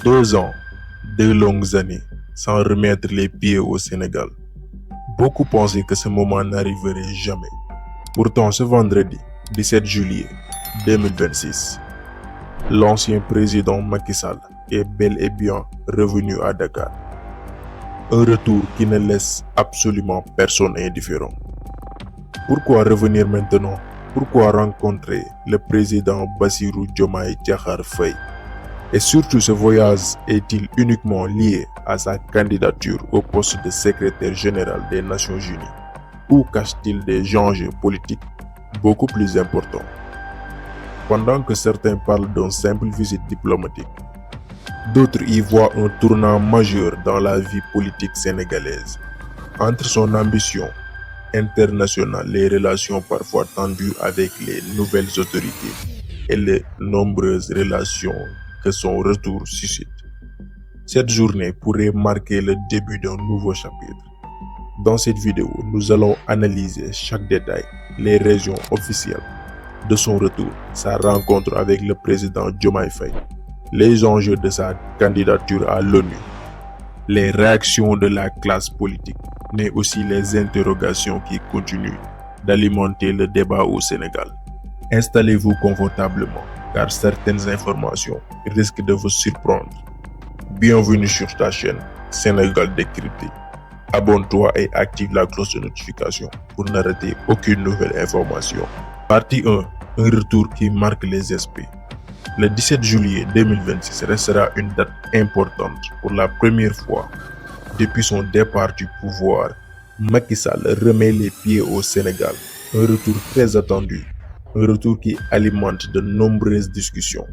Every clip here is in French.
2 ans, 2 longues années, sans remettre les pieds au Sénégal. Beaucoup pensaient que ce moment n'arriverait jamais. Pourtant, ce vendredi 17 juillet 2026, l'ancien président Macky Sall est bel et bien revenu à Dakar. Un retour qui ne laisse absolument personne indifférent. Pourquoi revenir maintenant? Pourquoi rencontrer le président Bassirou Diomaye Diakhar Faye? Et surtout, ce voyage est-il uniquement lié à sa candidature au poste de secrétaire général des Nations Unies? Ou cache-t-il des enjeux politiques beaucoup plus importants? Pendant que certains parlent d'une simple visite diplomatique, d'autres y voient un tournant majeur dans la vie politique sénégalaise. Entre son ambition internationale, les relations parfois tendues avec les nouvelles autorités et les nombreuses relations que son retour suscite, cette journée pourrait marquer le début d'un nouveau chapitre. Dans cette vidéo, nous allons analyser chaque détail, les raisons officielles de son retour, sa rencontre avec le président Diomaye Faye, les enjeux de sa candidature à l'ONU, les réactions de la classe politique, mais aussi les interrogations qui continuent d'alimenter le débat au Sénégal. Installez-vous confortablement, car certaines informations risquent de vous surprendre. Bienvenue sur ta chaîne Sénégal Décrypté. Abonne-toi et active la cloche de notification pour ne rater aucune nouvelle information. Partie 1. Un retour qui marque les esprits. Le 17 juillet 2026 restera une date importante. Pour la première fois depuis son départ du pouvoir, Macky Sall remet les pieds au Sénégal. Un retour très attendu. Un retour qui alimente de nombreuses discussions.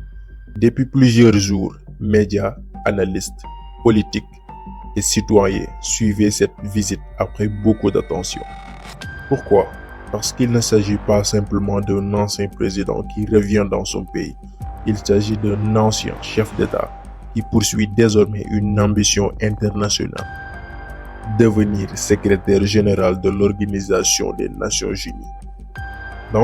Depuis plusieurs jours, médias, analystes, politiques et citoyens suivaient cette visite après beaucoup d'attention. Pourquoi? Parce qu'il ne s'agit pas simplement d'un ancien président qui revient dans son pays. Il s'agit d'un ancien chef d'État qui poursuit désormais une ambition internationale: devenir secrétaire général de l'Organisation des Nations Unies.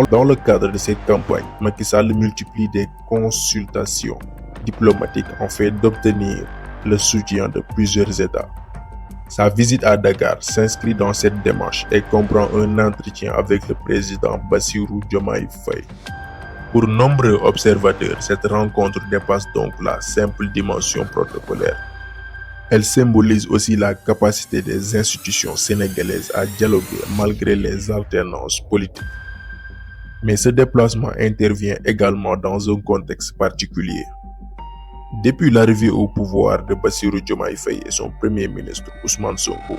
Dans le cadre de cette campagne, Macky Sall multiplie des consultations diplomatiques afin d'obtenir le soutien de plusieurs États. Sa visite à Dakar s'inscrit dans cette démarche et comprend un entretien avec le président Bassirou Diomaye Faye. Pour nombreux observateurs, cette rencontre dépasse donc la simple dimension protocolaire. Elle symbolise aussi la capacité des institutions sénégalaises à dialoguer malgré les alternances politiques. Mais ce déplacement intervient également dans un contexte particulier. Depuis l'arrivée au pouvoir de Bassirou Diomaye Faye et son premier ministre Ousmane Sonko,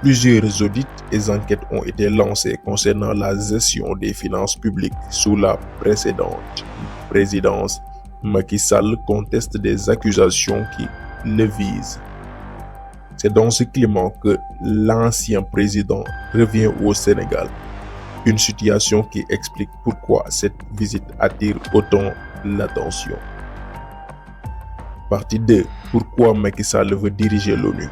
plusieurs audits et enquêtes ont été lancés concernant la gestion des finances publiques sous la précédente présidence. Macky Sall conteste des accusations qui le visent. C'est dans ce climat que l'ancien président revient au Sénégal. Une situation qui explique pourquoi cette visite attire autant l'attention. Partie 2. Pourquoi Macky Sall veut diriger l'ONU?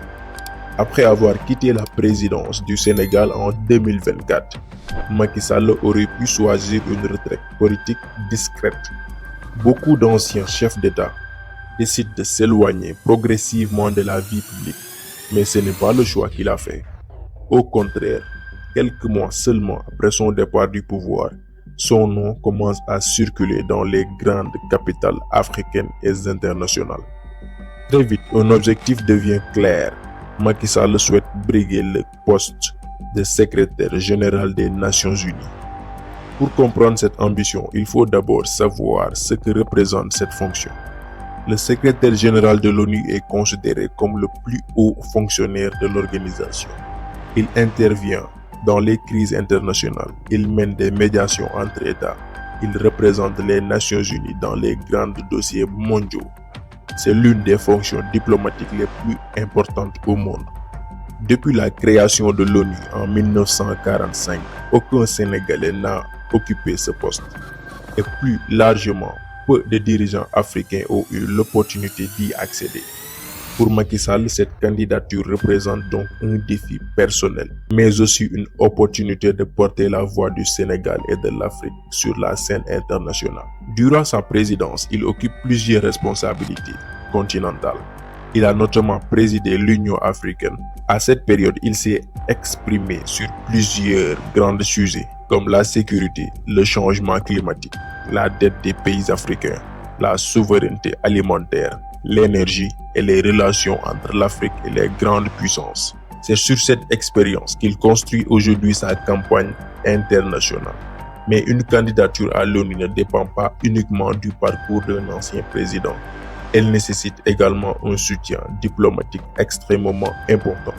Après avoir quitté la présidence du Sénégal en 2024, Macky Sall aurait pu choisir une retraite politique discrète. Beaucoup d'anciens chefs d'État décident de s'éloigner progressivement de la vie publique, mais ce n'est pas le choix qu'il a fait. Au contraire, quelques mois seulement après son départ du pouvoir, son nom commence à circuler dans les grandes capitales africaines et internationales. Très vite, un objectif devient clair. Macky Sall souhaite briguer le poste de secrétaire général des Nations Unies. Pour comprendre cette ambition, il faut d'abord savoir ce que représente cette fonction. Le secrétaire général de l'ONU est considéré comme le plus haut fonctionnaire de l'organisation. Il intervient dans les crises internationales, il mène des médiations entre États, il représente les Nations Unies dans les grands dossiers mondiaux. C'est l'une des fonctions diplomatiques les plus importantes au monde. Depuis la création de l'ONU en 1945, aucun Sénégalais n'a occupé ce poste. Et plus largement, peu de dirigeants africains ont eu l'opportunité d'y accéder. Pour Macky Sall, cette candidature représente donc un défi personnel, mais aussi une opportunité de porter la voix du Sénégal et de l'Afrique sur la scène internationale. Durant sa présidence, il occupe plusieurs responsabilités. continentale. Il a notamment présidé l'Union africaine. À cette période, il s'est exprimé sur plusieurs grands sujets comme la sécurité, le changement climatique, la dette des pays africains, la souveraineté alimentaire, l'énergie et les relations entre l'Afrique et les grandes puissances. C'est sur cette expérience qu'il construit aujourd'hui sa campagne internationale. Mais une candidature à l'ONU ne dépend pas uniquement du parcours d'un ancien président. Elle nécessite également un soutien diplomatique extrêmement important.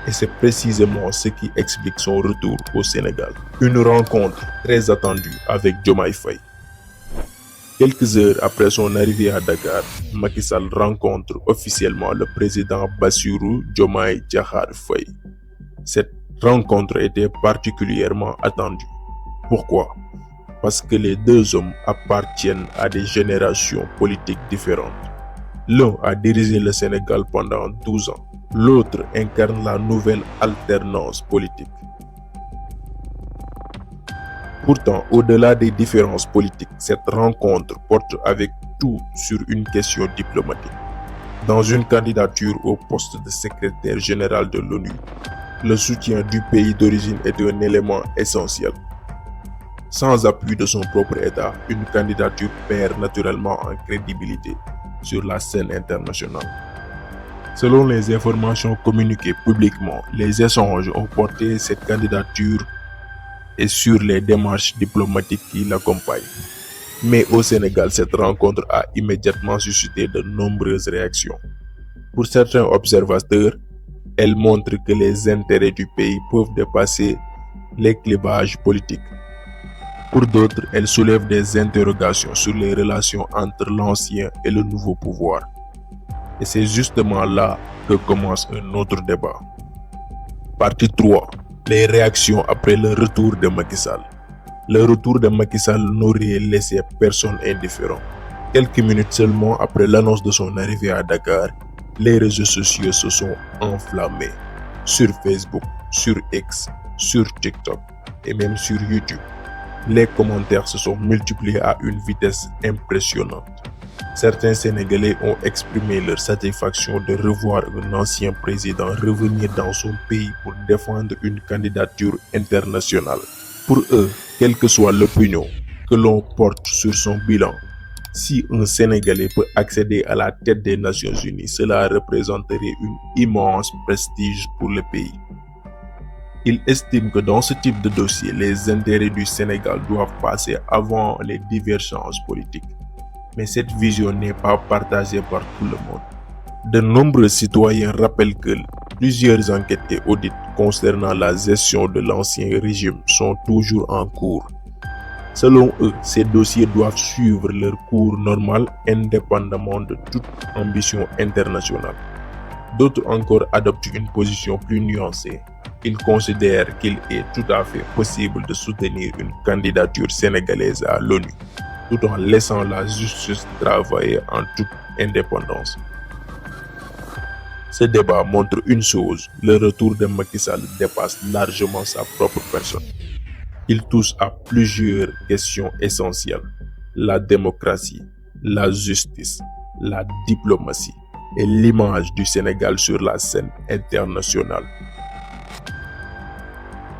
Et c'est précisément ce qui explique son retour au Sénégal. Une rencontre très attendue avec Diomaye Faye. Quelques heures après son arrivée à Dakar, Macky Sall rencontre officiellement le président Bassirou Diomaye Diakhar Faye. Cette rencontre était particulièrement attendue. Pourquoi? Parce que les deux hommes appartiennent à des générations politiques différentes. L'un a dirigé le Sénégal pendant 12 ans. L'autre incarne la nouvelle alternance politique. Pourtant, au-delà des différences politiques, cette rencontre porte avec tout sur une question diplomatique. Dans une candidature au poste de secrétaire général de l'ONU, le soutien du pays d'origine est un élément essentiel. Sans appui de son propre État, une candidature perd naturellement en crédibilité sur la scène internationale. Selon les informations communiquées publiquement, les échanges ont porté cette candidature et sur les démarches diplomatiques qui l'accompagnent. Mais au Sénégal, cette rencontre a immédiatement suscité de nombreuses réactions. Pour certains observateurs, elle montre que les intérêts du pays peuvent dépasser les clivages politiques. Pour d'autres, elle soulève des interrogations sur les relations entre l'ancien et le nouveau pouvoir. Et c'est justement là que commence un autre débat. Partie 3. Les réactions après le retour de Macky Sall. Le retour de Macky Sall n'aurait laissé personne indifférent. Quelques minutes seulement après l'annonce de son arrivée à Dakar, les réseaux sociaux se sont enflammés. Sur Facebook, sur X, sur TikTok et même sur YouTube. Les commentaires se sont multipliés à une vitesse impressionnante. Certains Sénégalais ont exprimé leur satisfaction de revoir un ancien président revenir dans son pays pour défendre une candidature internationale. Pour eux, quelle que soit l'opinion que l'on porte sur son bilan, si un Sénégalais peut accéder à la tête des Nations Unies, cela représenterait un immense prestige pour le pays. Ils estiment que dans ce type de dossier, les intérêts du Sénégal doivent passer avant les divergences politiques. Mais cette vision n'est pas partagée par tout le monde. De nombreux citoyens rappellent que plusieurs enquêtes et audits concernant la gestion de l'ancien régime sont toujours en cours. Selon eux, ces dossiers doivent suivre leur cours normal indépendamment de toute ambition internationale. D'autres encore adoptent une position plus nuancée. Ils considèrent qu'il est tout à fait possible de soutenir une candidature sénégalaise à l'ONU, tout en laissant la justice travailler en toute indépendance. Ce débat montre une chose, le retour de Macky Sall dépasse largement sa propre personne. Il touche à plusieurs questions essentielles, la démocratie, la justice, la diplomatie et l'image du Sénégal sur la scène internationale.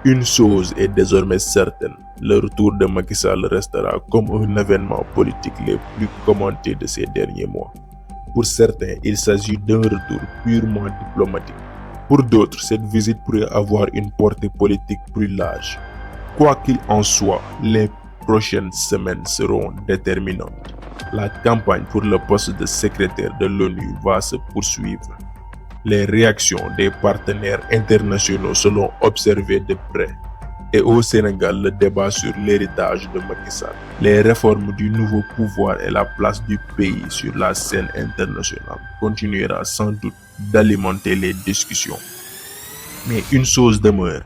Une chose est désormais certaine, le retour de Macky Sall restera comme un événement politique le plus commenté de ces derniers mois. Pour certains, il s'agit d'un retour purement diplomatique. Pour d'autres, cette visite pourrait avoir une portée politique plus large. Quoi qu'il en soit, les prochaines semaines seront déterminantes. La campagne pour le poste de secrétaire de l'ONU va se poursuivre. Les réactions des partenaires internationaux seront observées de près. Et au Sénégal, le débat sur l'héritage de Macky Sall, les réformes du nouveau pouvoir et la place du pays sur la scène internationale continuera sans doute d'alimenter les discussions. Mais une chose demeure.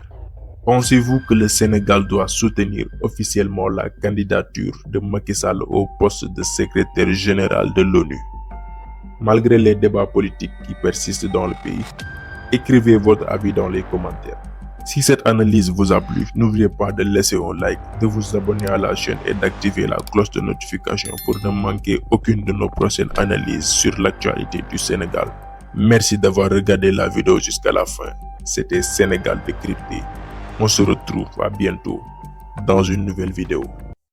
Pensez-vous que le Sénégal doit soutenir officiellement la candidature de Macky Sall au poste de secrétaire général de l'ONU? Malgré les débats politiques qui persistent dans le pays, écrivez votre avis dans les commentaires. Si cette analyse vous a plu, n'oubliez pas de laisser un like, de vous abonner à la chaîne et d'activer la cloche de notification pour ne manquer aucune de nos prochaines analyses sur l'actualité du Sénégal. Merci d'avoir regardé la vidéo jusqu'à la fin. C'était Sénégal décrypté. On se retrouve à bientôt dans une nouvelle vidéo.